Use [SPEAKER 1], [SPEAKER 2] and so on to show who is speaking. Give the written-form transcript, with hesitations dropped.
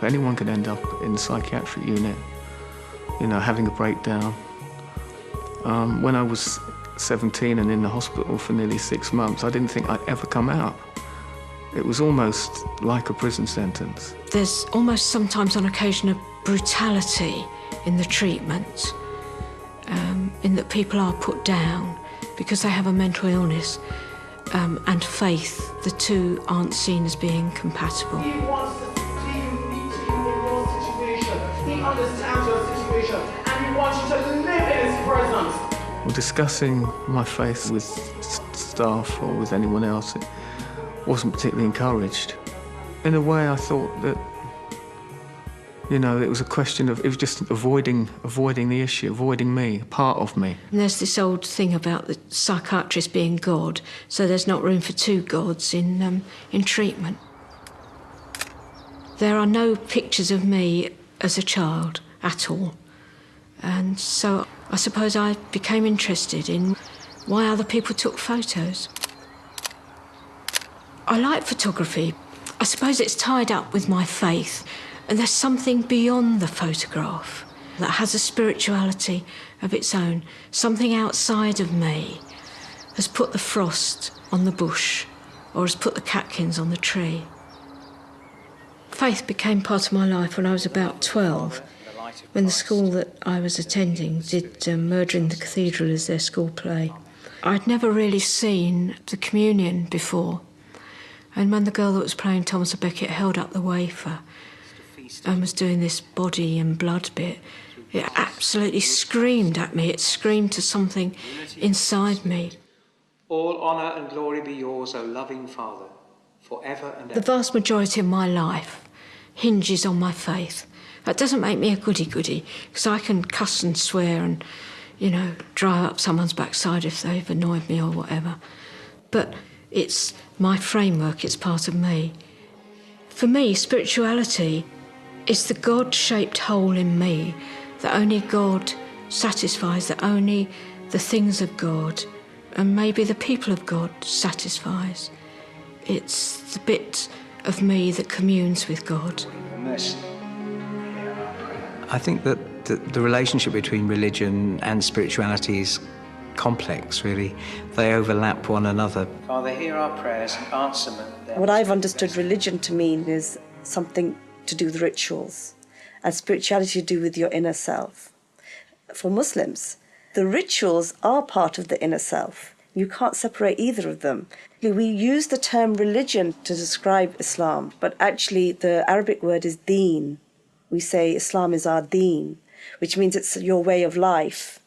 [SPEAKER 1] Anyone could end up in the psychiatric unit, you know, having a breakdown. When I was 17 and in the hospital for nearly 6 months, I didn't think I'd ever come out. It was almost like a prison sentence.
[SPEAKER 2] There's almost sometimes on occasion a brutality in the treatment, in that people are put down because they have a mental illness, and faith, the two aren't seen as being compatible.
[SPEAKER 3] He wants to see you meet you in your situation. He understands your situation and he wants you to live in his presence.
[SPEAKER 1] Well, discussing my faith with staff or with anyone else, it wasn't particularly encouraged. In a way, I thought that, you know, it was a question of, it was just avoiding the issue, avoiding me, part of me.
[SPEAKER 2] And there's this old thing about the psychiatrist being God, so there's not room for two gods in treatment. There are no pictures of me as a child at all. And so I suppose I became interested in why other people took photos. I like photography. I suppose it's tied up with my faith. And there's something beyond the photograph that has a spirituality of its own. Something outside of me has put the frost on the bush or has put the catkins on the tree. Faith became part of my life when I was about 12, when the school that I was attending did Murder in the Cathedral as their school play. I'd never really seen the communion before. And when the girl that was playing Thomas à Becket held up the wafer and was doing this body and blood bit, it absolutely screamed at me. It screamed to something inside me.
[SPEAKER 4] All honour and glory be yours, O loving Father, forever and ever.
[SPEAKER 2] The vast majority of my life hinges on my faith. That doesn't make me a goody-goody, because I can cuss and swear and, you know, drive up someone's backside if they've annoyed me or whatever. But it's my framework, it's part of me. For me, spirituality is the God-shaped hole in me that only God satisfies, that only the things of God and maybe the people of God satisfies. It's the bit of me that communes with God.
[SPEAKER 4] I think that the relationship between religion and spirituality is complex, really. They overlap one another. Father, hear our prayers and answer them.
[SPEAKER 5] What I've understood religion to mean is something to do with rituals, and spirituality to do with your inner self. For Muslims, the rituals are part of the inner self. You can't separate either of them. We use the term religion to describe Islam, but actually the Arabic word is deen. We say Islam is our deen, which means it's your way of life.